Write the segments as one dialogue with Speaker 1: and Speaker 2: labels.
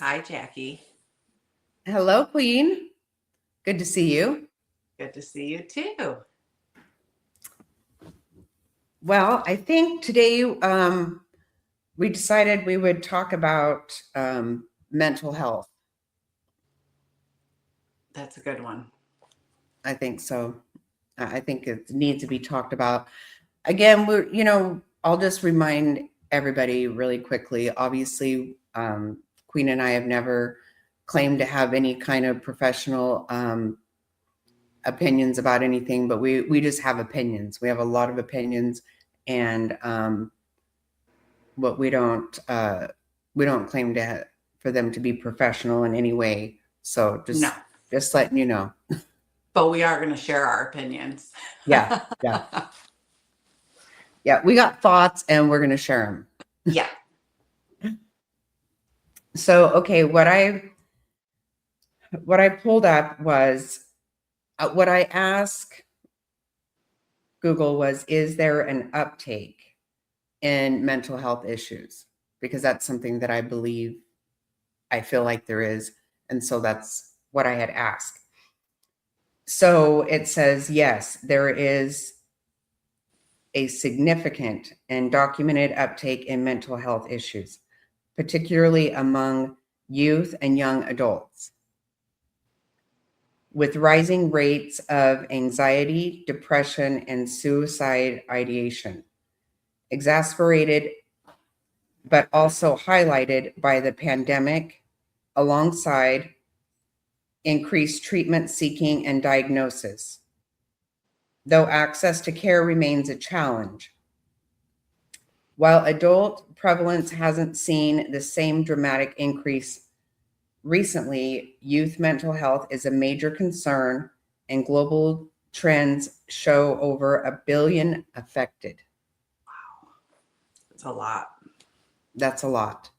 Speaker 1: Hi, Jackie.
Speaker 2: Hello, Queen. Good to see you.
Speaker 1: Good to see you too.
Speaker 2: Well, I think today we decided we would talk about mental health.
Speaker 1: That's a good one.
Speaker 2: I think so. I think it needs to be talked about. Again, I'll just remind everybody really quickly. Obviously, Queen and I have never claimed to have any kind of professional opinions about anything, but we just have opinions. We have a lot of opinions, and but we don't claim for them to be professional in any way. So just letting you know.
Speaker 1: But we are going to share our opinions.
Speaker 2: Yeah. We got thoughts, and we're going to share them.
Speaker 1: Yeah.
Speaker 2: So, okay, what I pulled up was what I asked Google was, is there an uptake in mental health issues? Because that's something that I feel like there is. And so that's what I had asked. So it says, yes, there is a significant and documented uptake in mental health issues, particularly among youth and young adults, with rising rates of anxiety, depression, and suicide ideation, exacerbated but also highlighted by the pandemic, alongside increased treatment seeking and diagnosis, though access to care remains a challenge. While adult prevalence hasn't seen the same dramatic increase recently, youth mental health is a major concern, and global trends show over 1 billion affected.
Speaker 1: Wow. That's a lot.
Speaker 2: That's a lot.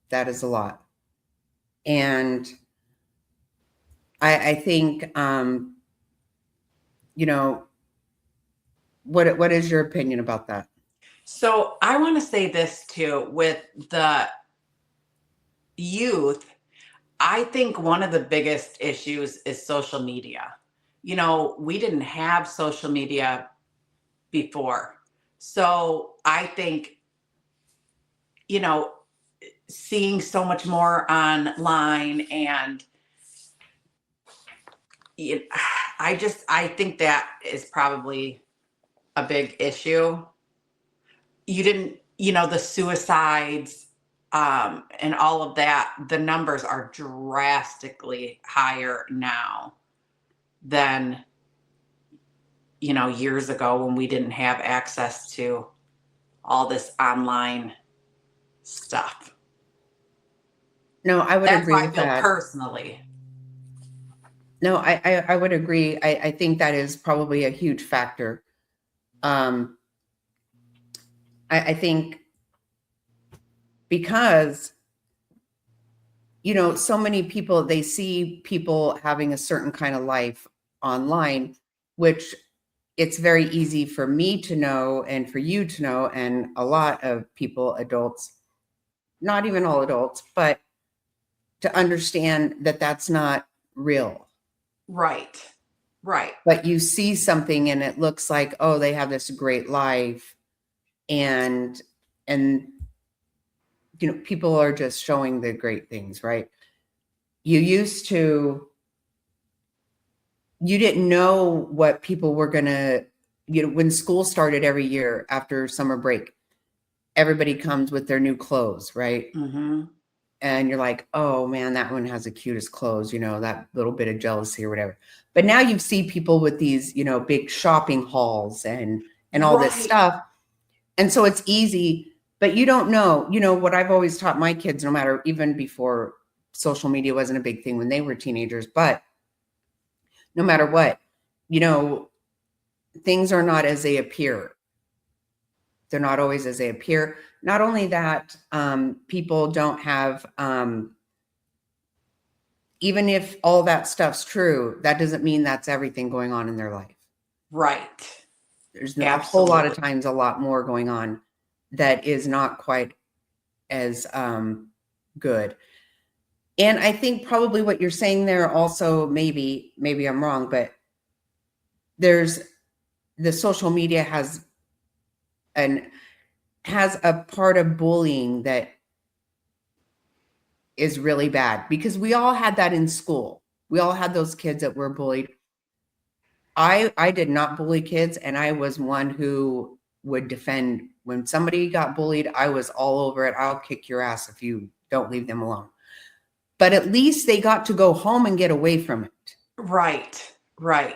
Speaker 2: That is a lot. And I think, what is your opinion about that?
Speaker 1: So I want to say this too, with the youth. I think one of the biggest issues is social media. We didn't have social media before. So I think, seeing so much more online, and I think that is probably a big issue. You didn't, the suicides, and all of that, the numbers are drastically higher now than, years ago, when we didn't have access to all this online stuff.
Speaker 2: No, I would agree with that.
Speaker 1: That's how I feel personally.
Speaker 2: No, I would agree. I think that is probably a huge factor. I think because, so many people, they see people having a certain kind of life online, which it's very easy for me to know and for you to know, and a lot of people, adults, not even all adults, but to understand that that's not real.
Speaker 1: Right.
Speaker 2: But you see something and it looks like, oh, they have this great life, and people are just showing the great things, right? You didn't know what people were gonna, when school started every year after summer break, everybody comes with their new clothes, right?
Speaker 1: Mm-hmm.
Speaker 2: And you're like, oh man, that one has the cutest clothes, that little bit of jealousy or whatever. But now you see people with these, big shopping hauls and all this stuff. And so it's easy, but you don't know, what I've always taught my kids, no matter, even before social media wasn't a big thing when they were teenagers, but no matter what, things are not as they appear. They're not always as they appear. Not only that, people don't have, even if all that stuff's true, that doesn't mean that's everything going on in their life.
Speaker 1: Right.
Speaker 2: There's a whole lot of times a lot more going on that is not quite as good. And I think probably what you're saying there also, maybe I'm wrong, but there's the social media has a part of bullying that is really bad, because we all had that in school. We all had those kids that were bullied. I did not bully kids, and I was one who would defend when somebody got bullied. I was all over it. I'll kick your ass if you don't leave them alone. But at least they got to go home and get away from it.
Speaker 1: Right, right.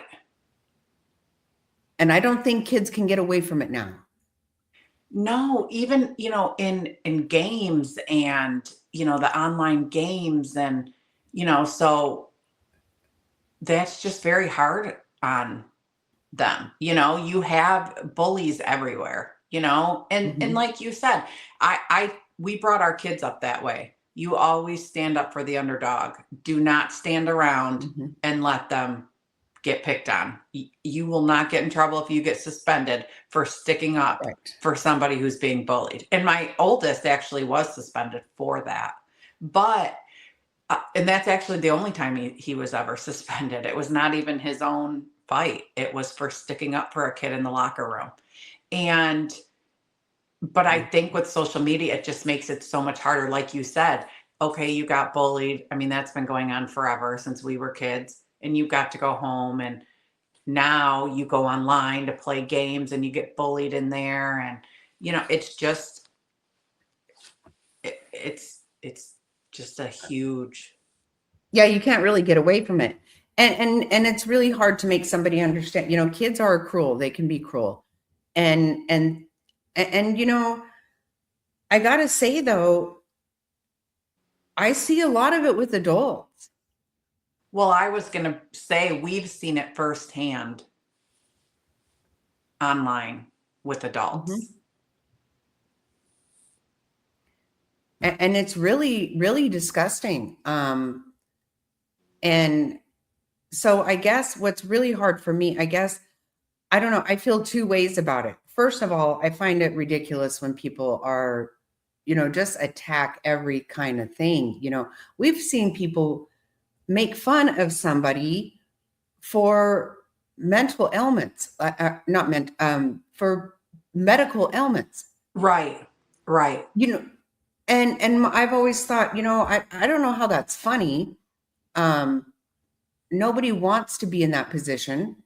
Speaker 2: And I don't think kids can get away from it now.
Speaker 1: No, even, in games and, the online games and, so that's just very hard on them. You have bullies everywhere, and
Speaker 2: Mhm.
Speaker 1: like you said, we brought our kids up that way. You always stand up for the underdog. Do not stand around
Speaker 2: Mhm.
Speaker 1: and let them get picked on. You will not get in trouble if you get suspended for sticking up
Speaker 2: Right.
Speaker 1: for somebody who's being bullied. And my oldest actually was suspended for that. But and that's actually the only time he was ever suspended. It was not even his own fight. It was for sticking up for a kid in the locker room. And but I
Speaker 2: Mm.
Speaker 1: think with social media, it just makes it so much harder. Like you said, okay, you got bullied. I mean, that's been going on forever since we were kids, and you got to go home, and now you go online to play games and you get bullied in there. And, it's just, it's just a huge,
Speaker 2: Yeah, you can't really get away from it. And it's really hard to make somebody understand. Kids are cruel. They can be cruel. And I got to say though, I see a lot of it with adults.
Speaker 1: well, I was going to say we've seen it firsthand online with adults.
Speaker 2: Mhm. And it's really, really disgusting. And so I guess what's really hard for me, I guess, I don't know, I feel two ways about it. First of all, I find it ridiculous when people are, just attack every kind of thing. We've seen people make fun of somebody for mental ailments, not meant, for medical ailments.
Speaker 1: Right, right.
Speaker 2: You know, and I've always thought, I don't know how that's funny. Um, Nobody wants to be in that position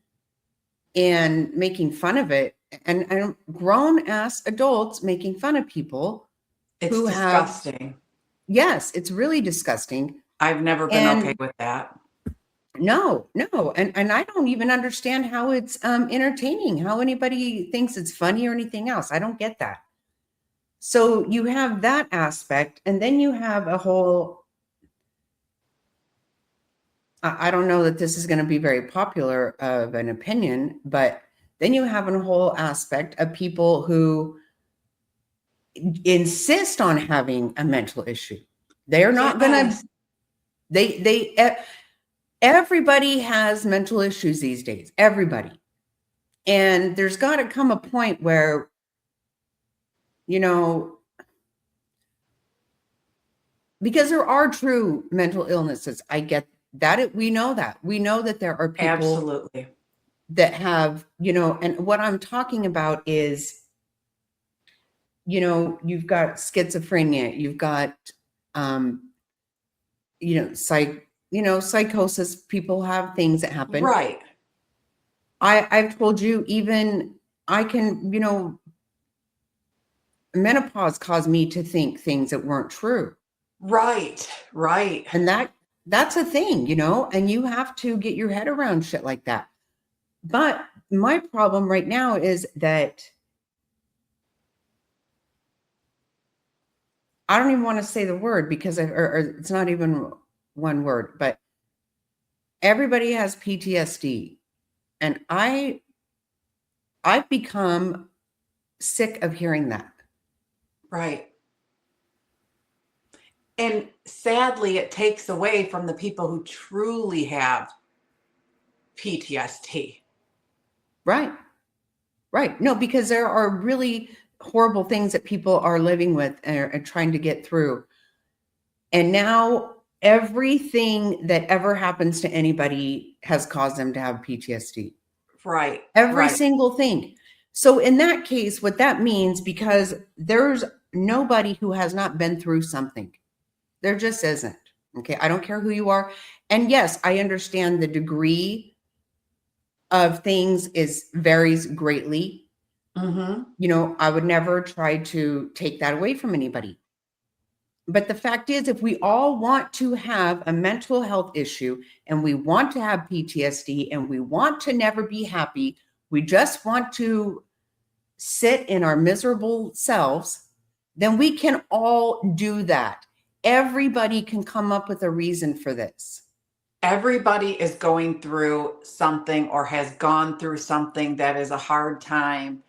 Speaker 2: and making fun of it, and grown ass adults making fun of people
Speaker 1: It's
Speaker 2: who have,
Speaker 1: disgusting.
Speaker 2: yes, it's really disgusting.
Speaker 1: I've never been okay
Speaker 2: And
Speaker 1: with that.
Speaker 2: no, and I don't even understand how it's entertaining, how anybody thinks it's funny or anything else. I don't get that. So you have that aspect, and then you have a whole, I don't know that this is going to be very popular of an opinion, but then you have a whole aspect of people who insist on having a mental issue. They're not going to,
Speaker 1: Yes.
Speaker 2: everybody has mental issues these days, everybody. And there's got to come a point where, you know, because there are true mental illnesses. I get that. We know that. We know that there are people
Speaker 1: Absolutely.
Speaker 2: that have, and what I'm talking about is, you've got schizophrenia, you've got, um, psychosis. People have things that happen.
Speaker 1: Right.
Speaker 2: I've told you, even I can, menopause caused me to think things that weren't true.
Speaker 1: Right. Right.
Speaker 2: And that's a thing, and you have to get your head around shit like that. But my problem right now is that I don't even want to say the word, because or it's not even one word, but everybody has PTSD. And I've become sick of hearing that.
Speaker 1: Right. And sadly, it takes away from the people who truly have PTSD.
Speaker 2: Right. Right. No, because there are really horrible things that people are living with and trying to get through. And now everything that ever happens to anybody has caused them to have PTSD.
Speaker 1: Right.
Speaker 2: Every
Speaker 1: Right.
Speaker 2: single thing. So in that case, what that means, because there's nobody who has not been through something. There just isn't. Okay. I don't care who you are. And yes, I understand the degree of things is varies greatly.
Speaker 1: Mm-hmm.
Speaker 2: I would never try to take that away from anybody. But the fact is, if we all want to have a mental health issue and we want to have PTSD and we want to never be happy, we just want to sit in our miserable selves, then we can all do that. Everybody can come up with a reason for this.
Speaker 1: Everybody is going through something or has gone through something that is a hard time.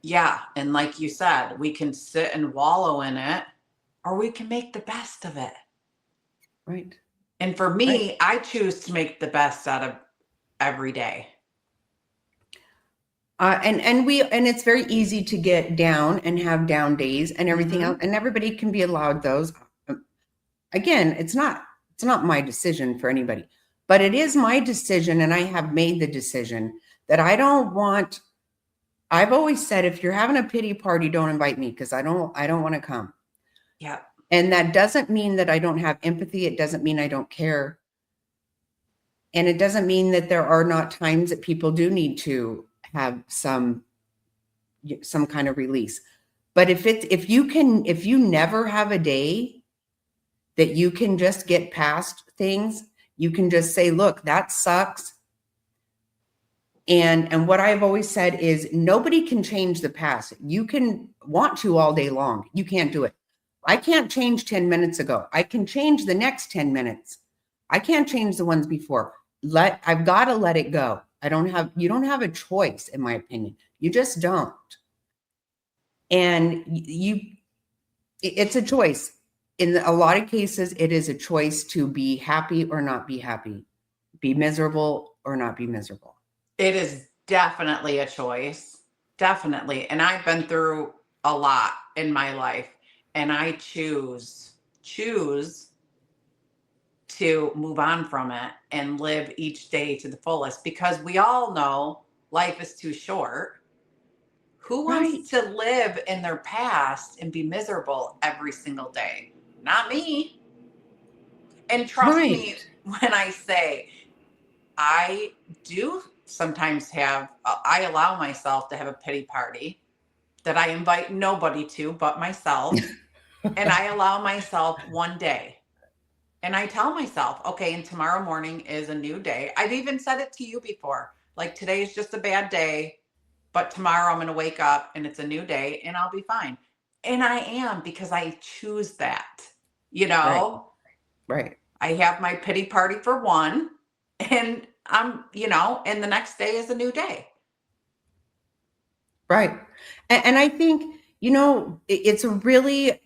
Speaker 1: Yeah. And like you said, we can sit and wallow in it, or we can make the best of it.
Speaker 2: Right.
Speaker 1: And for
Speaker 2: Right.
Speaker 1: me, I choose to make the best out of every day.
Speaker 2: And it's very easy to get down and have down days and everything else,
Speaker 1: Mm-hmm.
Speaker 2: and everybody can be allowed those. Again, it's not my decision for anybody, but it is my decision, and I have made the decision that I don't want. I've always said, if you're having a pity party, don't invite me, because I don't want to come.
Speaker 1: Yeah.
Speaker 2: And that doesn't mean that I don't have empathy. It doesn't mean I don't care. And it doesn't mean that there are not times that people do need to have some kind of release. But if you never have a day that you can just get past things, you can just say, look, that sucks. And what I've always said is, nobody can change the past. You can want to all day long. You can't do it. I can't change 10 minutes ago. I can change the next 10 minutes. I can't change the ones before. I've got to let it go. You don't have a choice, in my opinion. You just don't. And it's a choice. In a lot of cases, it is a choice to be happy or not be happy, be miserable or not be miserable.
Speaker 1: It is definitely a choice. Definitely. And I've been through a lot in my life, and I choose to move on from it and live each day to the fullest, because we all know life is too short. Who wants
Speaker 2: Right.
Speaker 1: to live in their past and be miserable every single day? Not me. And trust me
Speaker 2: Right.
Speaker 1: when I say, I do sometimes I allow myself to have a pity party that I invite nobody to but myself. And I allow myself one day. And I tell myself, okay, and tomorrow morning is a new day. I've even said it to you before. Like, today is just a bad day, but tomorrow I'm going to wake up and it's a new day and I'll be fine. And I am, because I choose that. You
Speaker 2: Right.
Speaker 1: know,
Speaker 2: Right.
Speaker 1: I have my pity party for one, and and the next day is a new day.
Speaker 2: Right. And I think, it's a really,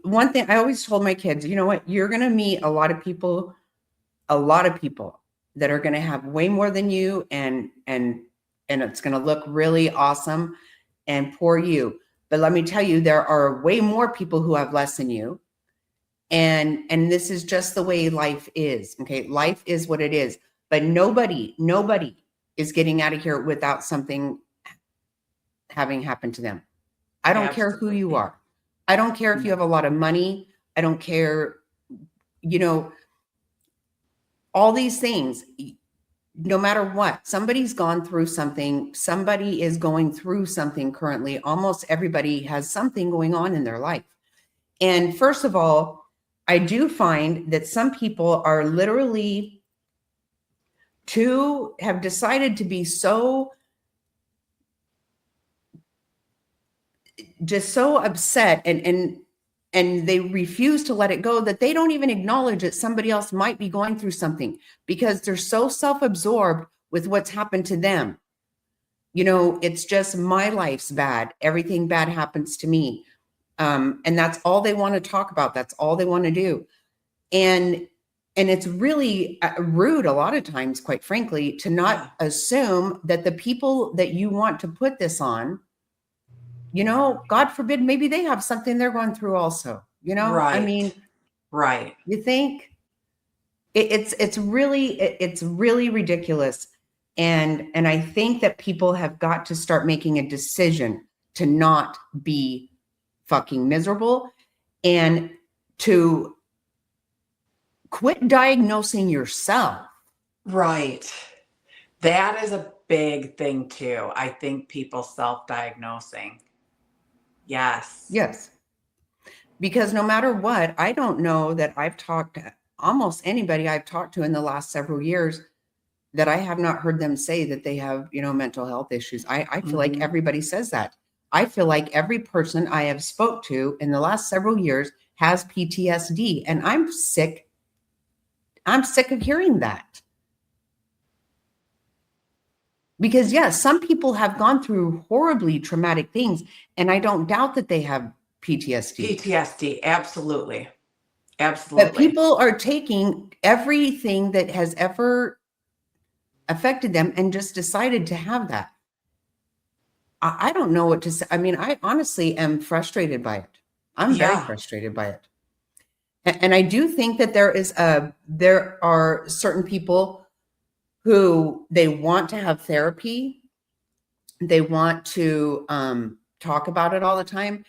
Speaker 2: one thing I always told my kids, you know what, you're going to meet a lot of people that are going to have way more than you, and it's going to look really awesome and poor you. But let me tell you, there are way more people who have less than you. And this is just the way life is. Okay. Life is what it is. But nobody is getting out of here without something having happened to them. I don't care who you
Speaker 1: Absolutely.
Speaker 2: are. I don't care if you
Speaker 1: No.
Speaker 2: have a lot of money. I don't care, you know, all these things. No matter what, somebody's gone through something. Somebody is going through something currently. Almost everybody has something going on in their life. And first of all, I do find that some people are literally have decided to be just so upset, and they refuse to let it go, that they don't even acknowledge that somebody else might be going through something, because they're so self-absorbed with what's happened to them. It's just, my life's bad. Everything bad happens to me. And that's all they want to talk about. That's all they want to do. And it's really rude a lot of times, quite frankly, to
Speaker 1: Yeah.
Speaker 2: not assume that the people that you want to put this on, God forbid, maybe they have something they're going through also. I
Speaker 1: Right.
Speaker 2: mean,
Speaker 1: Right.
Speaker 2: You think? It's really ridiculous. And I think that people have got to start making a decision to not be fucking miserable and to quit diagnosing yourself.
Speaker 1: Right. That is a big thing too. I think people self-diagnosing. Yes.
Speaker 2: Yes. Because no matter what, I don't know that I've talked to almost anybody I've talked to in the last several years that I have not heard them say that they have, mental health issues. I feel like
Speaker 1: Mhm.
Speaker 2: everybody says that. I feel like every person I have spoke to in the last several years has PTSD, and I'm sick. I'm sick of hearing that. Because yes, some people have gone through horribly traumatic things, and I don't doubt that they have PTSD.
Speaker 1: PTSD, absolutely.
Speaker 2: But
Speaker 1: Absolutely.
Speaker 2: people are taking everything that has ever affected them and just decided to have that. I don't know what to say. I mean, I honestly am frustrated by it. I'm very
Speaker 1: Yeah.
Speaker 2: frustrated by it. And I do think that there are certain people who they want to have therapy. They want to talk about it all the time.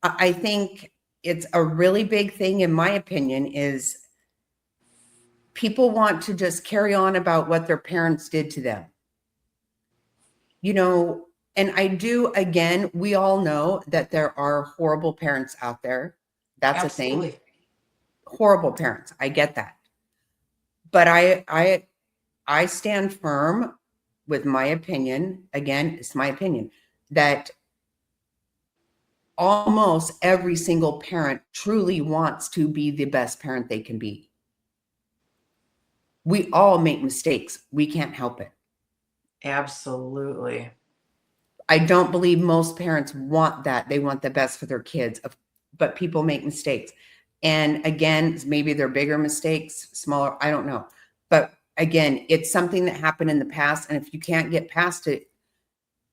Speaker 2: I think it's a really big thing, in my opinion, is people want to just carry on about what their parents did to them. And I do, again, we all know that there are horrible parents out there. That's a thing.
Speaker 1: Absolutely.
Speaker 2: Horrible parents. I get that. But I stand firm with my opinion. Again, it's my opinion that almost every single parent truly wants to be the best parent they can be. We all make mistakes. We can't help it.
Speaker 1: Absolutely.
Speaker 2: I don't believe most parents want that. They want the best for their kids, but people make mistakes. And again, maybe they're bigger mistakes, smaller, I don't know. But again, it's something that happened in the past. And if you can't get past it,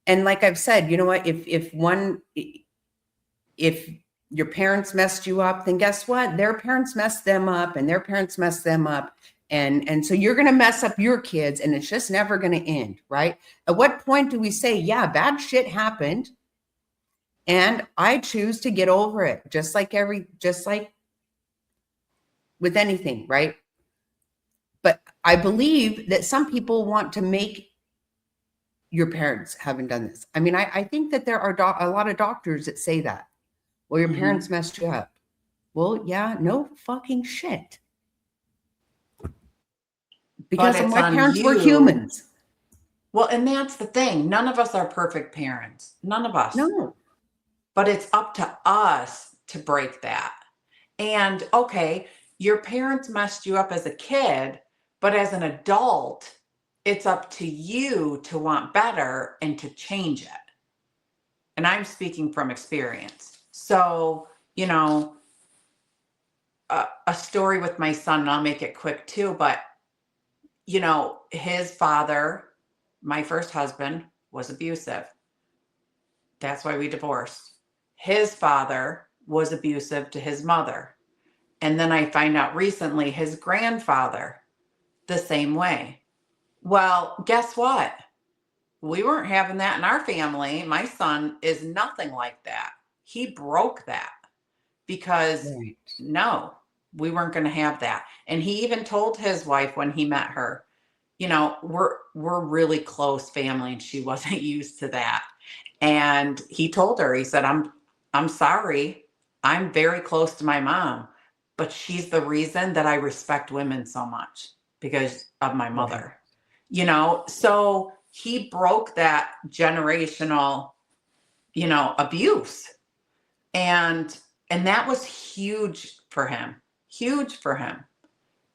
Speaker 2: and like I've said, you know what, if your parents messed you up, then guess what? Their parents messed them up and their parents messed them up. And so you're going to mess up your kids and it's just never going to end, right? At what point do we say, yeah, bad shit happened and I choose to get over it, just like with anything, right? But I believe that some people want to make your parents haven't done this. I mean, I think that there are a lot of doctors that say that. Well, your parents
Speaker 1: Mhm.
Speaker 2: messed you up. Well, yeah, no fucking shit.
Speaker 1: But
Speaker 2: Because
Speaker 1: it's
Speaker 2: my
Speaker 1: on
Speaker 2: parents were
Speaker 1: you.
Speaker 2: humans.
Speaker 1: Well, and that's the thing. None of us are perfect parents. None of us.
Speaker 2: No.
Speaker 1: But it's up to us to break that. And okay, your parents messed you up as a kid, but as an adult, it's up to you to want better and to change it. And I'm speaking from experience. So, a story with my son, and I'll make it quick too, but his father, my first husband, was abusive. That's why we divorced. His father was abusive to his mother. And then I find out recently his grandfather, the same way. Well, guess what? We weren't having that in our family. My son is nothing like that. He broke that because
Speaker 2: Right.
Speaker 1: no, we weren't going to have that. And he even told his wife when he met her, we're really close family and she wasn't used to that. And he told her, he said, I'm sorry. I'm very close to my mom, but she's the reason that I respect women so much because of my
Speaker 2: Right.
Speaker 1: mother. So he broke that generational, abuse. And and that was huge for him. Huge for him.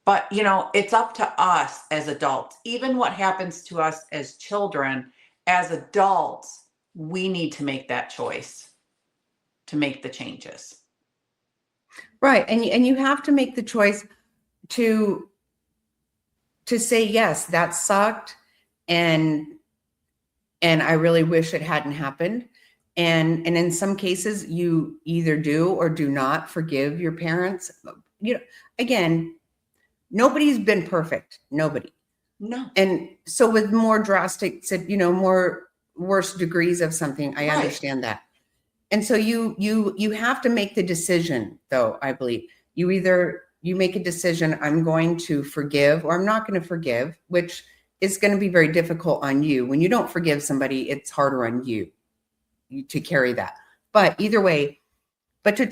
Speaker 1: But, it's up to us as adults. Even what happens to us as children, as adults, we need to make that choice to make the changes.
Speaker 2: Right. And you have to make the choice to say, yes, that sucked. And I really wish it hadn't happened. And in some cases, you either do or do not forgive your parents. You know, again, nobody's been perfect. Nobody.
Speaker 1: No.
Speaker 2: And so with more drastic, more worse degrees of something, I
Speaker 1: Right.
Speaker 2: understand that. And so you have to make the decision, though, I believe. You make a decision, I'm going to forgive or I'm not going to forgive, which is going to be very difficult on you. When you don't forgive somebody, it's harder on you to carry that. But either way,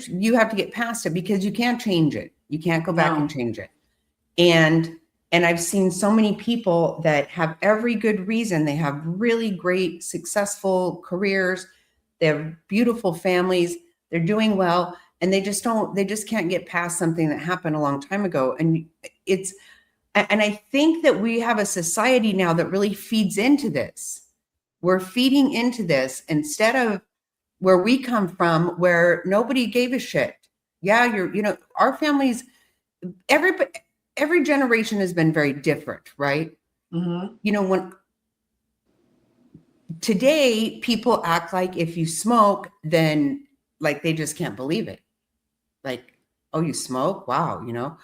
Speaker 2: you have to get past it because you can't change it. You can't go back and
Speaker 1: No.
Speaker 2: change it. And I've seen so many people that have every good reason. They have really great, successful careers. They have beautiful families. They're doing well, and they just can't get past something that happened a long time ago. And I think that we have a society now that really feeds into this. We're feeding into this instead of where we come from, where nobody gave a shit. Yeah, our families, every generation has been very different, right?
Speaker 1: Mm-hmm.
Speaker 2: When today people act like if you smoke, then like they just can't believe it. Like, oh, you smoke? Wow,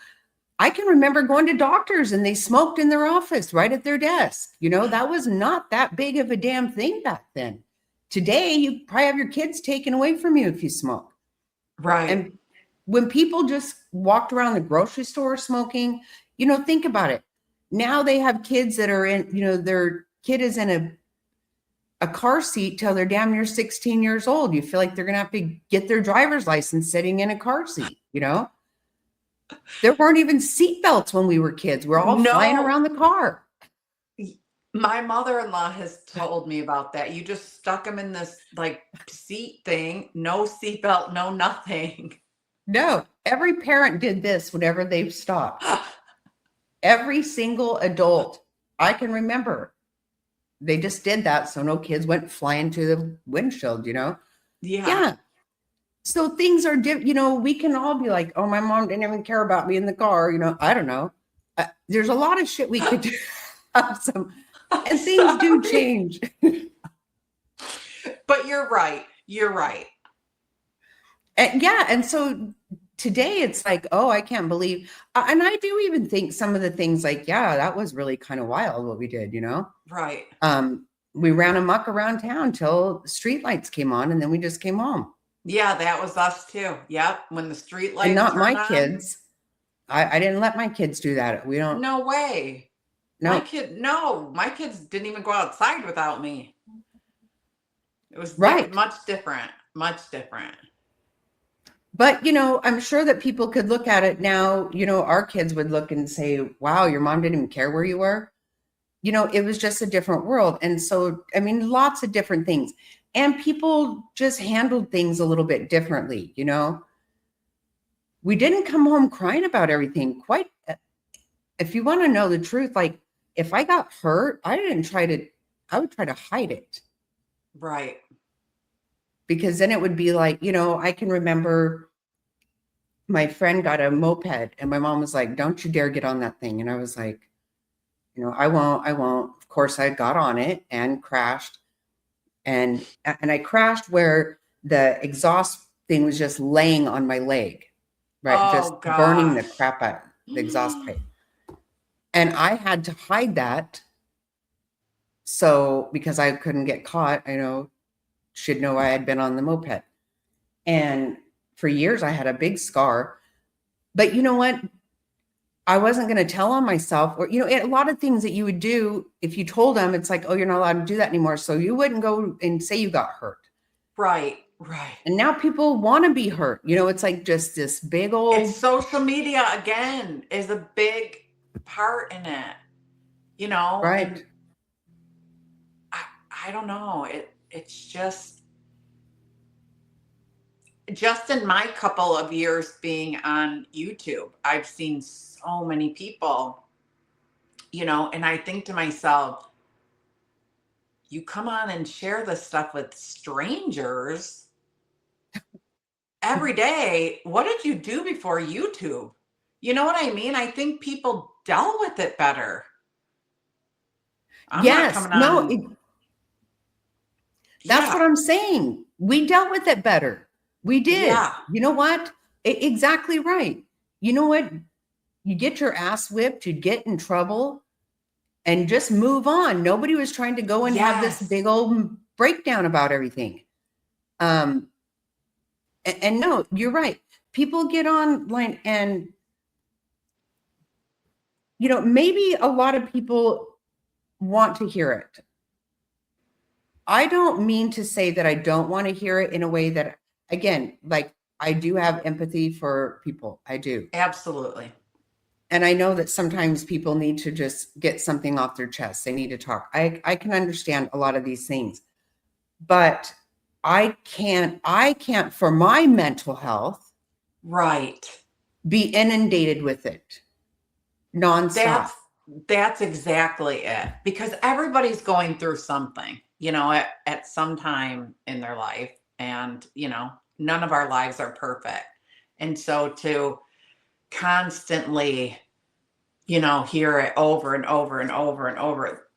Speaker 2: I can remember going to doctors and they smoked in their office right at their desk. That was not that big of a damn thing back then. Today, you probably have your kids taken away from you if you smoke.
Speaker 1: Right.
Speaker 2: And when people just walked around the grocery store smoking, think about it. Now they have kids that are in, their kid is in a car seat till they're damn near 16 years old. You feel like they're going to have to get their driver's license sitting in a car seat, There weren't even seat belts when we were kids. We're all flying
Speaker 1: No.
Speaker 2: around the car.
Speaker 1: My mother-in-law has told me about that. You just stuck them in this like seat thing, no seatbelt, no nothing.
Speaker 2: No, every parent did this whenever they've stopped. Every single adult I can remember, they just did that. So no kids went flying to the windshield,
Speaker 1: Yeah.
Speaker 2: Yeah. So things are different. We can all be like, oh, my mom didn't even care about me in the car. I don't know. There's a lot of shit we could do. And things do change.
Speaker 1: But you're right. You're right.
Speaker 2: And yeah. And so today it's like, oh, I can't believe. And I do even think some of the things like, yeah, that was really kind of wild what we did,
Speaker 1: Right.
Speaker 2: We ran amok around town till street lights came on and then we just came home.
Speaker 1: Yeah, that was us too. Yep. When the street
Speaker 2: And
Speaker 1: lights
Speaker 2: not my
Speaker 1: turned on.
Speaker 2: kids. I didn't let my kids do that. We don't.
Speaker 1: No way.
Speaker 2: No.
Speaker 1: My kids didn't even go outside without me. It was
Speaker 2: Right.
Speaker 1: much different. Much different.
Speaker 2: But, I'm sure that people could look at it now, our kids would look and say, wow, your mom didn't even care where you were. It was just a different world. And so, I mean, lots of different things. And people just handled things a little bit differently, We didn't come home crying about everything. Quite, if you want to know the truth, like if I got hurt, I would try to hide it.
Speaker 1: Right.
Speaker 2: Because then it would be like, I can remember my friend got a moped and my mom was like, don't you dare get on that thing. And I was like, I won't. Of course, I got on it and crashed. And I crashed where the exhaust thing was just laying on my leg, right?
Speaker 1: Oh,
Speaker 2: Just burning the crap out the exhaust pipe. And I had to hide that. So because I couldn't get caught, she'd know I had been on the moped. And for years I had a big scar. But you know what? I wasn't going to tell on myself or, a lot of things that you would do if you told them, it's like, oh, you're not allowed to do that anymore. So you wouldn't go and say you got hurt.
Speaker 1: Right. Right.
Speaker 2: And now people want to be hurt. It's like just this big old.
Speaker 1: It's social media again is a big part in it,
Speaker 2: Right.
Speaker 1: And I don't know. It's just in my couple of years being on YouTube, I've seen so many people, and I think to myself, you come on and share this stuff with strangers every day. What did you do before YouTube? You know what I mean? I think people dealt with it better. I'm not
Speaker 2: Yes.
Speaker 1: coming on.
Speaker 2: No, that's what I'm saying. We dealt with it better. We did.
Speaker 1: Yeah.
Speaker 2: You know what? Exactly right. You know what? You get your ass whipped, you get in trouble, and just move on. Nobody was trying to go and have this
Speaker 1: Yes.
Speaker 2: big old breakdown about everything. Um, and no, you're right. People get online and, maybe a lot of people want to hear it. I don't mean to say that I don't want to hear it in a way that, again, like I do have empathy for people. I do.
Speaker 1: Absolutely.
Speaker 2: And I know that sometimes people need to just get something off their chest. They need to talk. I can understand a lot of these things, but I can't for my mental health
Speaker 1: Right.
Speaker 2: be inundated with it nonstop.
Speaker 1: That's that's exactly it. Because everybody's going through something, at some time in their life. And, none of our lives are perfect. And so to constantly, hear it over and over and over and over,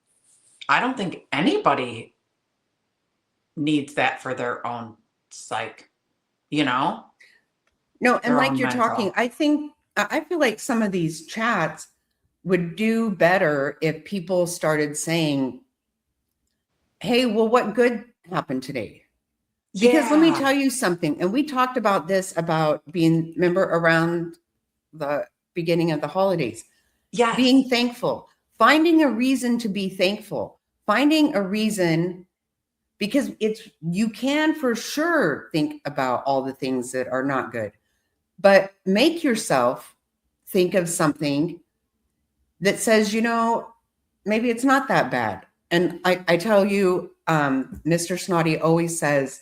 Speaker 1: I don't think anybody needs that for their own psyche, you know,
Speaker 2: No, and
Speaker 1: their
Speaker 2: like
Speaker 1: own
Speaker 2: you're talking,
Speaker 1: mental.
Speaker 2: I feel like some of these chats would do better if people started saying, "Hey, well, what good happened today?" Because let me
Speaker 1: Yeah.
Speaker 2: tell you something, and we talked about this about being, remember, around the beginning of the holidays, being
Speaker 1: Yes.
Speaker 2: thankful, finding a reason to be thankful, finding a reason, because you can for sure think about all the things that are not good, but make yourself think of something that says, maybe it's not that bad. And I tell you, Mr. Snotty always says,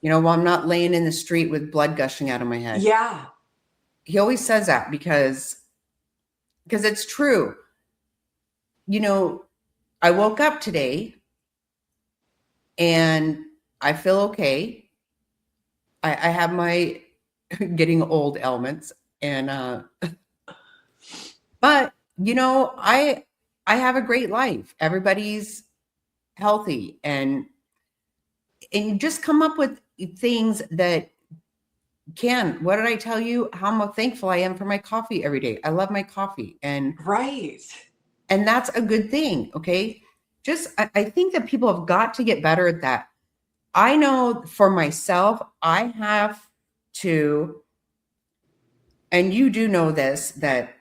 Speaker 2: well, I'm not laying in the street with blood gushing out of my head.
Speaker 1: Yeah.
Speaker 2: He always says that because it's true. I woke up today and I feel okay. I have my getting old ailments, and but I have a great life. Everybody's healthy, and you just come up with things that what did I tell you? How thankful I am for my coffee every day. I love my coffee,
Speaker 1: Right.
Speaker 2: and that's a good thing. Okay. I think that people have got to get better at that. I know for myself, I have to, and you do know this, that,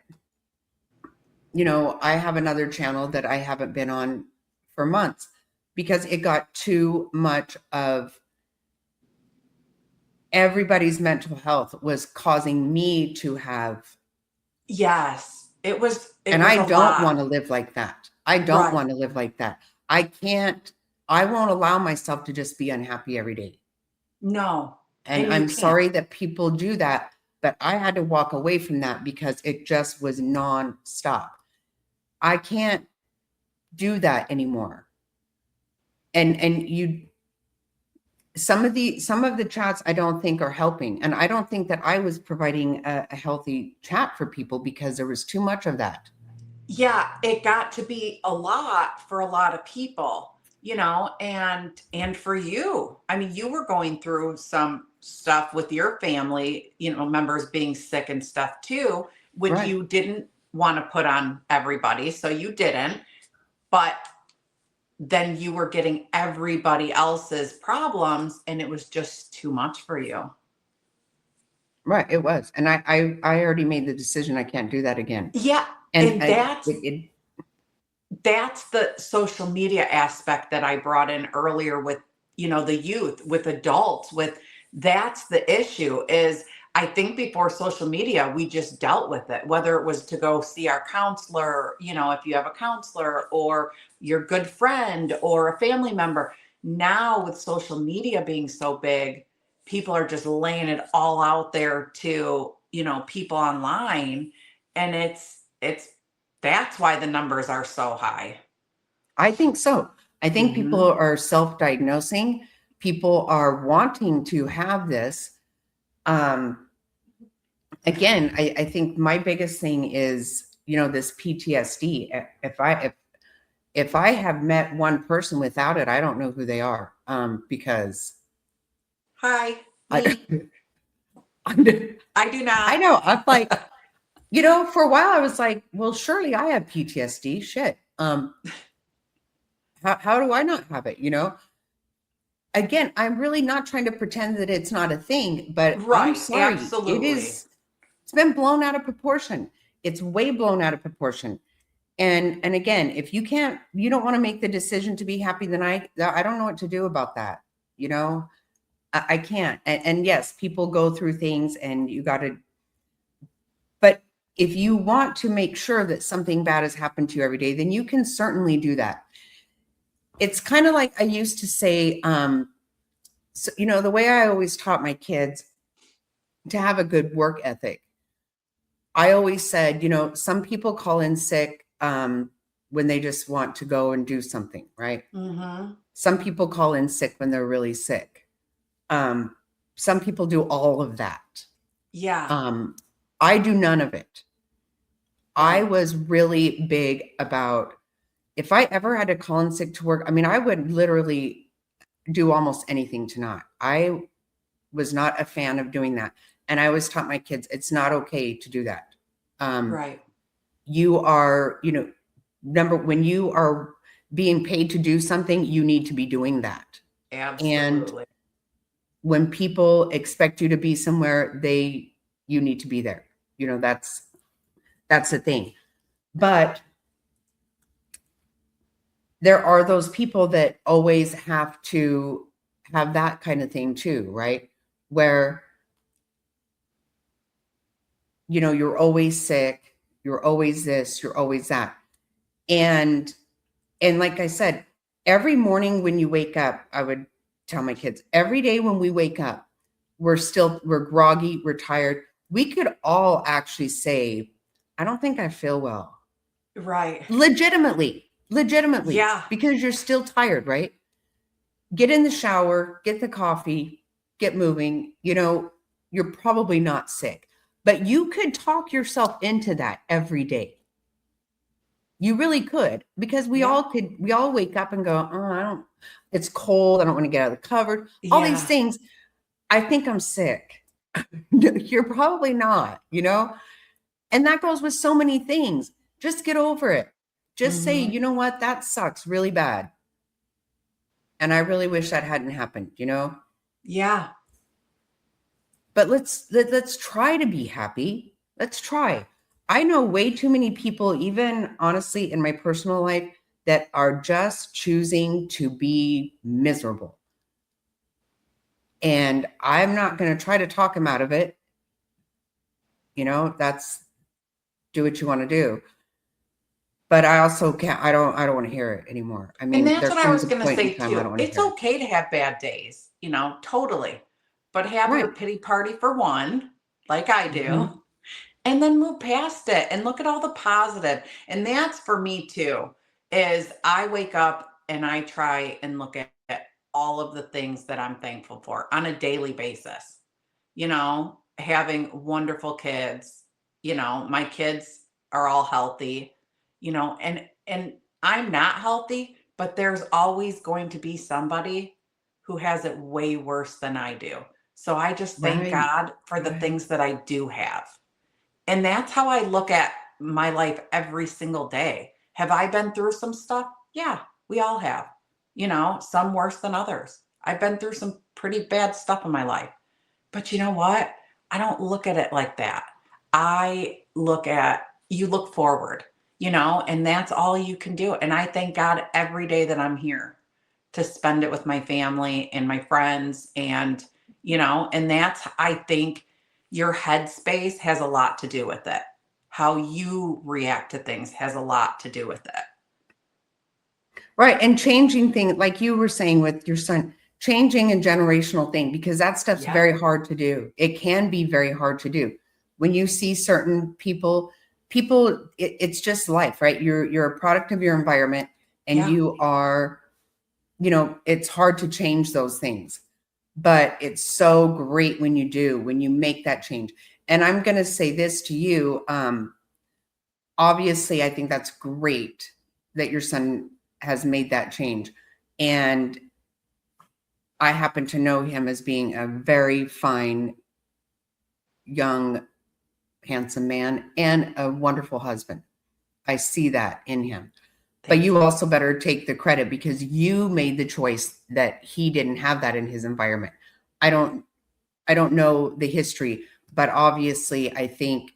Speaker 2: I have another channel that I haven't been on for months because it got too much of everybody's mental health was causing me to have,
Speaker 1: Yes. It
Speaker 2: and
Speaker 1: was
Speaker 2: I
Speaker 1: a
Speaker 2: don't
Speaker 1: lot.
Speaker 2: want to live like that. I don't
Speaker 1: Right.
Speaker 2: want to live like that. I can't, I won't allow myself to just be unhappy every day.
Speaker 1: No.
Speaker 2: And
Speaker 1: And you
Speaker 2: I'm
Speaker 1: can't.
Speaker 2: sorry that people do that, but I had to walk away from that because it just was nonstop. I can't do that anymore. And some of the chats I don't think are helping. And I don't think that I was providing a healthy chat for people because there was too much of that.
Speaker 1: Yeah, it got to be a lot for a lot of people, and for you. I mean, you were going through some stuff with your family, members being sick and stuff too, which
Speaker 2: Right.
Speaker 1: you didn't want to put on everybody, so you didn't. But then you were getting everybody else's problems and it was just too much for you.
Speaker 2: Right. It was. And I already made the decision I can't do that again.
Speaker 1: Yeah,
Speaker 2: And
Speaker 1: and that's the social media aspect that I brought in earlier with, the youth, with adults, with that's the issue is I think before social media, we just dealt with it, whether it was to go see our counselor, if you have a counselor or your good friend or a family member. Now with social media being so big, people are just laying it all out there to, people online. And it's that's why the numbers are so high.
Speaker 2: I think so. I think people
Speaker 1: Mhm.
Speaker 2: are self-diagnosing. People are wanting to have this. Um, Again, I think my biggest thing is, this PTSD. If I have met one person without it, I don't know who they are. Because
Speaker 1: Hi,
Speaker 2: I,
Speaker 1: me.
Speaker 2: I
Speaker 1: I do not.
Speaker 2: know. I'm like, for a while I was like, well, surely I have PTSD. Shit. How do I not have it? Again, I'm really not trying to pretend that it's not a thing, but I'm
Speaker 1: Right,
Speaker 2: sorry.
Speaker 1: absolutely.
Speaker 2: It's been blown out of proportion. It's way blown out of proportion. And again, if you don't want to make the decision to be happy, then I don't know what to do about that. You know, I can't. And yes, people go through things and you got to, but if you want to make sure that something bad has happened to you every day, then you can certainly do that. It's kind of like I used to say, so, the way I always taught my kids to have a good work ethic, I always said, some people call in sick when they just want to go and do something, right?
Speaker 1: Mm-hmm.
Speaker 2: Some people call in sick when they're really sick. Some people do all of that.
Speaker 1: Yeah,
Speaker 2: I do none of it. I
Speaker 1: right.
Speaker 2: was really big about if I ever had to call in sick to work, I mean, I would literally do almost anything to not. I was not a fan of doing that. And I always taught my kids, it's not okay to do that. Um,
Speaker 1: Right.
Speaker 2: you are, when you are being paid to do something, you need to be doing that. And
Speaker 1: Absolutely.
Speaker 2: when people expect you to be somewhere, you need to be there. That's the thing. But there are those people that always have to have that kind of thing too, right? Where, you're always sick, you're always this, you're always that. And like I said, every morning when you wake up, I would tell my kids, every day when we wake up, we're groggy, we're tired. We could all actually say, I don't think I feel well.
Speaker 1: Right.
Speaker 2: Legitimately,
Speaker 1: Yeah.
Speaker 2: because you're still tired, right? Get in the shower, get the coffee, get moving. You're probably not sick, but you could talk yourself into that every day. You really could, because we
Speaker 1: Yeah.
Speaker 2: all wake up and go, oh, it's cold. I don't want to get out of the cupboard. All these
Speaker 1: Yeah.
Speaker 2: things. I think I'm sick. You're probably not, and that goes with so many things. Just get over it. Just say,
Speaker 1: Mm-hmm.
Speaker 2: you know what? That sucks really bad. And I really wish that hadn't happened.
Speaker 1: Yeah.
Speaker 2: But let's try to be happy. Let's try. I know way too many people, even honestly in my personal life, that are just choosing to be miserable. And I'm not going to try to talk them out of it. That's do what you want to do. But I also can't, I don't want to hear it anymore. I
Speaker 1: And
Speaker 2: mean,
Speaker 1: that's
Speaker 2: there
Speaker 1: what I
Speaker 2: comes
Speaker 1: was
Speaker 2: a
Speaker 1: going to
Speaker 2: point in
Speaker 1: say
Speaker 2: time I don't
Speaker 1: too.
Speaker 2: want to
Speaker 1: It's
Speaker 2: hear it.
Speaker 1: okay to have bad days, totally. But have your
Speaker 2: Right.
Speaker 1: pity party for one, like I do,
Speaker 2: Mhm.
Speaker 1: and then move past it and look at all the positive. And that's for me too, is I wake up and I try and look at all of the things that I'm thankful for on a daily basis. Having wonderful kids, my kids are all healthy, and I'm not healthy, but there's always going to be somebody who has it way worse than I do. So I just thank
Speaker 2: Right.
Speaker 1: God for the
Speaker 2: Right.
Speaker 1: things that I do have. And that's how I look at my life every single day. Have I been through some stuff? Yeah, we all have. Some worse than others. I've been through some pretty bad stuff in my life. But you know what? I don't look at it like that. You look forward, and that's all you can do. And I thank God every day that I'm here to spend it with my family and my friends. And that's, I think your headspace has a lot to do with it. How you react to things has a lot to do with it.
Speaker 2: Right. And changing things, like you were saying with your son, changing a generational thing, because that stuff's
Speaker 1: Yeah.
Speaker 2: very hard to do. It can be very hard to do. When you see certain it's just life, right? You're a product of your environment, and
Speaker 1: Yeah.
Speaker 2: you are, it's hard to change those things. But it's so great when you do, when you make that change. And I'm going to say this to you. Obviously, I think that's great that your son has made that change. And I happen to know him as being a very fine, young, handsome man and a wonderful husband. I see that in him. But
Speaker 1: Thank
Speaker 2: you
Speaker 1: you.
Speaker 2: also better take the credit because you made the choice that he didn't have that in his environment. I don't I don't know the history, but obviously I think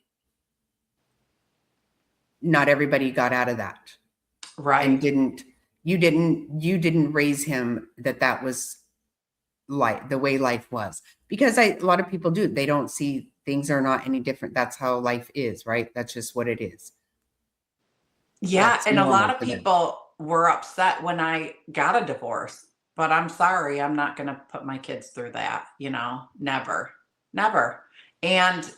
Speaker 2: not everybody got out of that and
Speaker 1: Right.
Speaker 2: you didn't raise him that was life, the way life was. Because a lot of people do. They don't see things are not any different. That's how life is, right? That's just what it is.
Speaker 1: Yeah,
Speaker 2: That's
Speaker 1: and a lot
Speaker 2: normal
Speaker 1: of
Speaker 2: for them.
Speaker 1: people were upset when I got a divorce, but I'm sorry, I'm not gonna put my kids through that, never, never. And,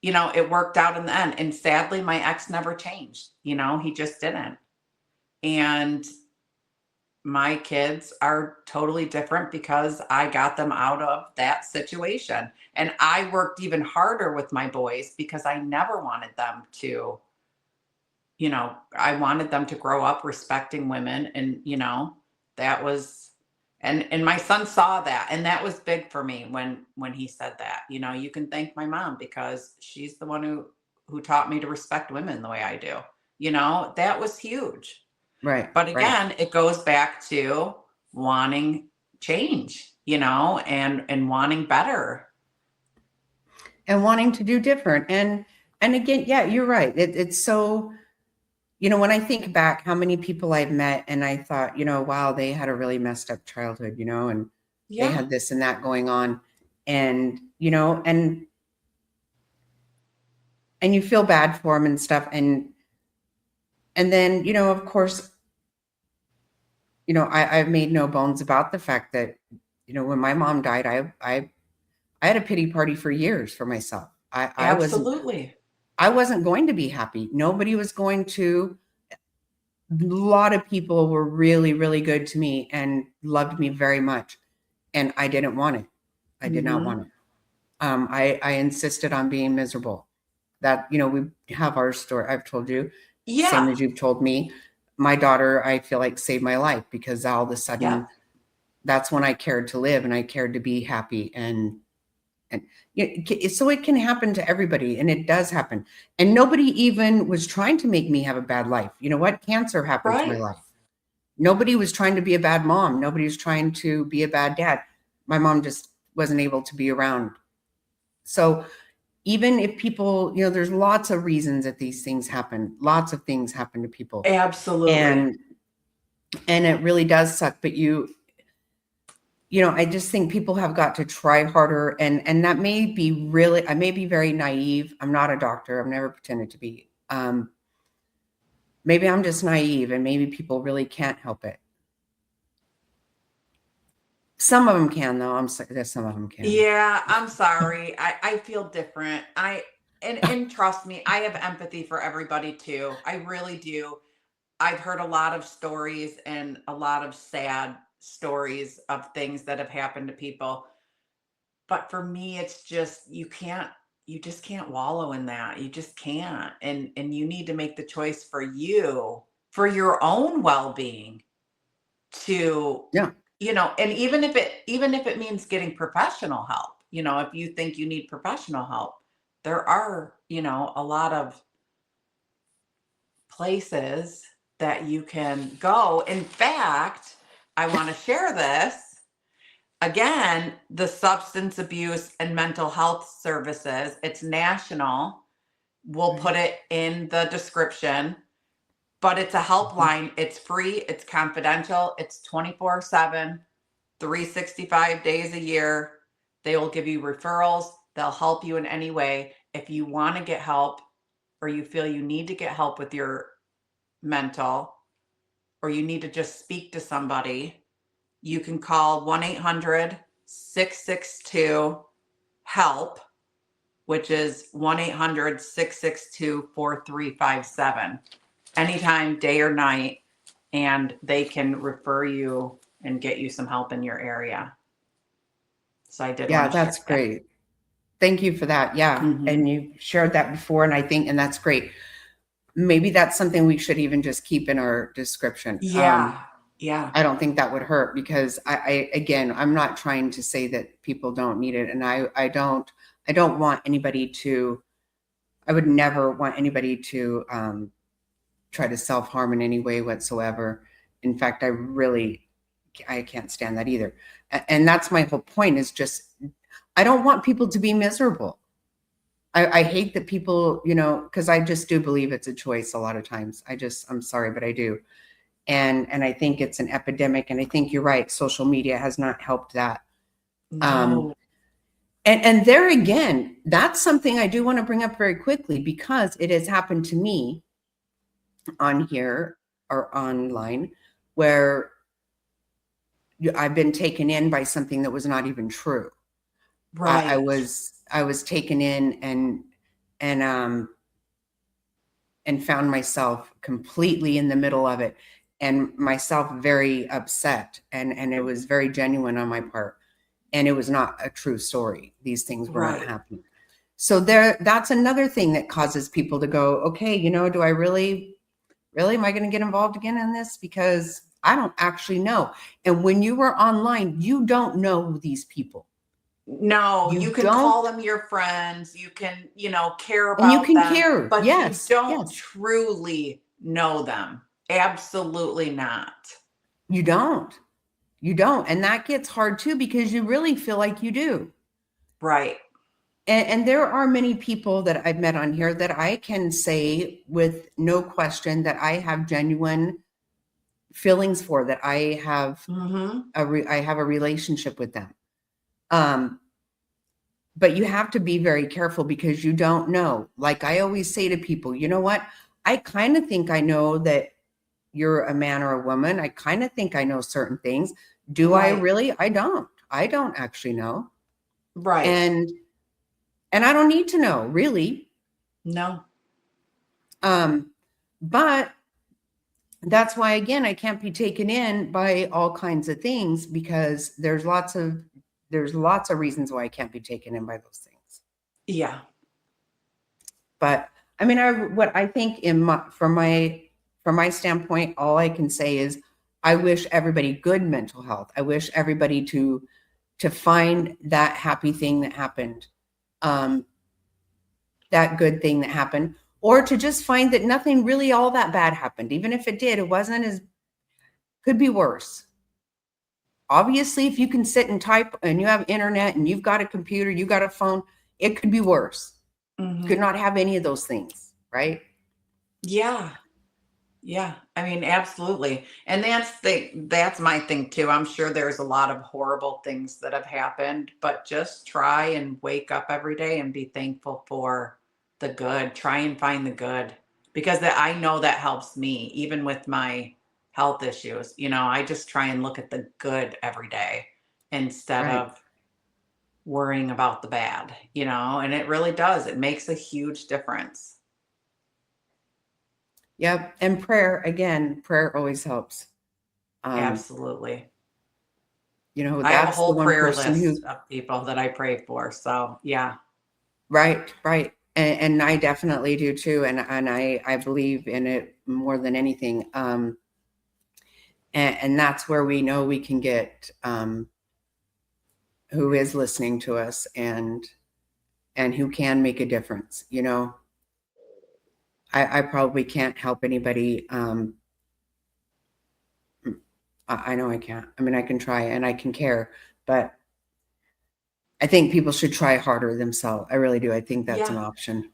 Speaker 1: it worked out in the end, and sadly, my ex never changed, he just didn't. And my kids are totally different because I got them out of that situation. And I worked even harder with my boys because I never wanted them to, I wanted them to grow up respecting women, and that was, and my son saw that, and that was big for me when he said that. You can thank my mom because she's the one who taught me to respect women the way I do. That was huge.
Speaker 2: Right,
Speaker 1: But
Speaker 2: right.
Speaker 1: again, it goes back to wanting change, and wanting better.
Speaker 2: And wanting to do different. And again, yeah, you're right. It's so, when I think back how many people I've met and I thought, wow, they had a really messed up childhood, and they
Speaker 1: Yeah.
Speaker 2: had this and that going on. And, and you feel bad for them and stuff. And then, of course, I've made no bones about the fact that, when my mom died, I had a pity party for years for myself.
Speaker 1: Absolutely.
Speaker 2: I wasn't going to be happy. Nobody was going to. A lot of people were really, really good to me and loved me very much. And I didn't want it. I did not want
Speaker 1: Mhm.
Speaker 2: it. I insisted on being miserable. That, we have our story. I've told you, same
Speaker 1: Yeah.
Speaker 2: as you've told me. My daughter, I feel like saved my life because all of a
Speaker 1: Yeah.
Speaker 2: sudden that's when I cared to live and I cared to be happy. And so it can happen to everybody, and it does happen. And nobody even was trying to make me have a bad life. You know what? Cancer happened to my
Speaker 1: Right.
Speaker 2: life. Nobody was trying to be a bad mom. Nobody was trying to be a bad dad. My mom just wasn't able to be around. So even if people, there's lots of reasons that these things happen. Lots of things happen to people.
Speaker 1: Absolutely.
Speaker 2: And it really does suck. But I just think people have got to try harder, and that may be really, I may be very naive. I'm not a doctor. I've never pretended to be. Maybe I'm just naive, and maybe people really can't help it. Some of them can, though. I'm sorry, there's some of them can.
Speaker 1: Yeah, I'm sorry. I feel different. And trust me, I have empathy for everybody too. I really do. I've heard a lot of stories and a lot of sad stories of things that have happened to people. But for me, it's just you just can't wallow in that. You just can't. And you need to make the choice for you, for your own well-being to,
Speaker 2: Yeah.
Speaker 1: and even if it means getting professional help, if you think you need professional help, there are, a lot of places that you can go. In fact, I want to share this. Again, the Substance Abuse and Mental Health Services, it's national. We'll
Speaker 2: Right.
Speaker 1: put it in the description, but it's a
Speaker 2: Mhm.
Speaker 1: helpline. It's free, it's confidential, it's 24/7, 365 days a year. They will give you referrals, they'll help you in any way. If you want to get help or you feel you need to get help with your mental, or you need to just speak to somebody, you can call 1-800-662-HELP, which is 1-800-662-4357, anytime, day or night, and they can refer you and get you some help in your area. So I did want
Speaker 2: Yeah,
Speaker 1: to share
Speaker 2: that's
Speaker 1: that.
Speaker 2: great. Thank you for that. Yeah.
Speaker 1: Hmm.
Speaker 2: And you shared that before, and that's great. Maybe that's something we should even just keep in our description.
Speaker 1: Yeah. Yeah.
Speaker 2: I don't think that would hurt because again, I'm not trying to say that people don't need it. And I don't want anybody to, I would never want anybody to try to self-harm in any way whatsoever. In fact, I can't stand that either. And that's my whole point is just, I don't want people to be miserable. I hate that people, because I just do believe it's a choice a lot of times. I'm sorry, but I do. And I think it's an epidemic. And I think you're right. Social media has not helped that. Um,
Speaker 1: No.
Speaker 2: and there again, that's something I do want to bring up very quickly because it has happened to me on here or online where I've been taken in by something that was not even true.
Speaker 1: Right.
Speaker 2: I was taken in and and found myself completely in the middle of it and myself very upset and it was very genuine on my part and it was not a true story. These things were not
Speaker 1: Right.
Speaker 2: happening. So that's another thing that causes people to go, okay, do I really am I going to get involved again in this because I don't actually know. And when you were online, you don't know these people.
Speaker 1: No, you
Speaker 2: You
Speaker 1: can call
Speaker 2: don't,
Speaker 1: them your friends, you can, care
Speaker 2: and you
Speaker 1: about
Speaker 2: can
Speaker 1: them,
Speaker 2: care.
Speaker 1: but you
Speaker 2: Yes,
Speaker 1: don't
Speaker 2: yes.
Speaker 1: truly know them. Absolutely not.
Speaker 2: You don't. You don't. And that gets hard too because you really feel like you do.
Speaker 1: Right.
Speaker 2: And there are many people that I've met on here that I can say with no question that I have genuine feelings for, that
Speaker 1: Mm-hmm.
Speaker 2: I have a relationship with them. Um, but you have to be very careful because you don't know. Like I always say to people, you know what? I kind of think I know that you're a man or a woman. I kind of think I know certain things. Do I
Speaker 1: Right.
Speaker 2: really? I don't. I don't actually know.
Speaker 1: Right.
Speaker 2: And I don't need to know, really.
Speaker 1: No.
Speaker 2: Um, but that's why again I can't be taken in by all kinds of things because there's lots of reasons why I can't be taken in by those things.
Speaker 1: Yeah.
Speaker 2: But I mean, what I think from my standpoint, all I can say is I wish everybody good mental health. I wish everybody to find that happy thing that happened, um, that good thing that happened, or to just find that nothing really all that bad happened. Even if it did, it wasn't as could be worse. Obviously, if you can sit and type and you have internet and you've got a computer, you got a phone, it could be worse. You could
Speaker 1: Mm-hmm.
Speaker 2: not have any of those things, right?
Speaker 1: Yeah. Yeah, I mean, absolutely. And that's my thing too. I'm sure there's a lot of horrible things that have happened, but just try and wake up every day and be thankful for the good. Try and find the good because I know that helps me even with my health issues. I just try and look at the good every day instead
Speaker 2: Right.
Speaker 1: of worrying about the bad, and it really does. It makes a huge difference.
Speaker 2: Yep. And prayer, again, prayer always helps. Um,
Speaker 1: Absolutely. I have a
Speaker 2: that's the
Speaker 1: whole
Speaker 2: one
Speaker 1: prayer
Speaker 2: person
Speaker 1: list
Speaker 2: who,
Speaker 1: of people that I pray for. So, yeah.
Speaker 2: right, right. And I definitely do too. And I believe in it more than anything. And that's where we know we can get who is listening to us and who can make a difference. I probably can't help anybody. I know I can't. I mean, I can try and I can care, but I think people should try harder themselves. I really do. I think that's an
Speaker 1: Yeah.
Speaker 2: option.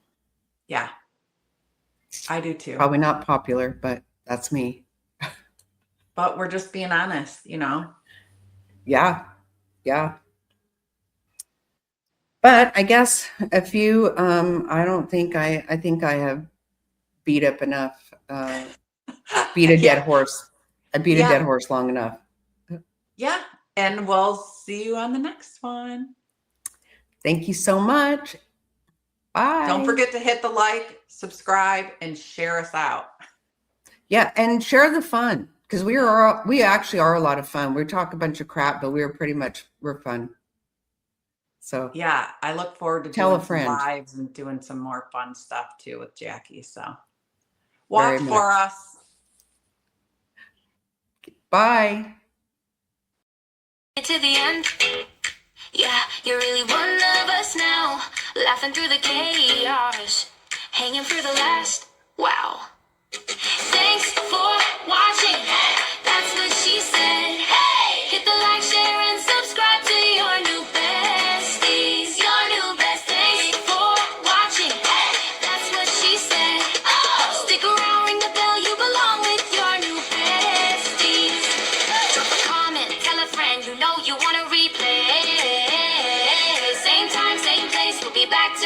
Speaker 1: Yeah. I do too.
Speaker 2: Probably not popular, but that's me.
Speaker 1: But we're just being honest.
Speaker 2: Yeah, yeah. But I guess if you, I don't think I think I have beat up enough, beat a dead
Speaker 1: Yeah.
Speaker 2: horse. I beat a dead
Speaker 1: Yeah.
Speaker 2: horse long enough.
Speaker 1: Yeah. And we'll see you on the next one.
Speaker 2: Thank you so much.
Speaker 1: Don't
Speaker 2: Bye.
Speaker 1: forget to hit the like, subscribe, and share us out.
Speaker 2: Yeah, and share the fun because we actually are a lot of fun. We talk a bunch of crap, but we're fun. So
Speaker 1: Yeah. I look forward to
Speaker 2: tell a
Speaker 1: doing some
Speaker 2: friend
Speaker 1: lives and doing some more fun stuff too with Jackie. So
Speaker 2: very
Speaker 1: watch for
Speaker 2: much.
Speaker 1: us.
Speaker 2: Bye.
Speaker 3: To the end. Yeah, you're really one of us now. Laughing through the chaos. Hanging for the last. Wow. Thanks for watching. That's what she said. Hey! Hit the like, share, and subscribe to your new besties. Your new besties. Thanks for watching. That's what she said. Oh! Stick around, ring the bell. You belong with your new besties. Drop a comment, tell a friend you know you want to replay. Same time, same place. We'll be back to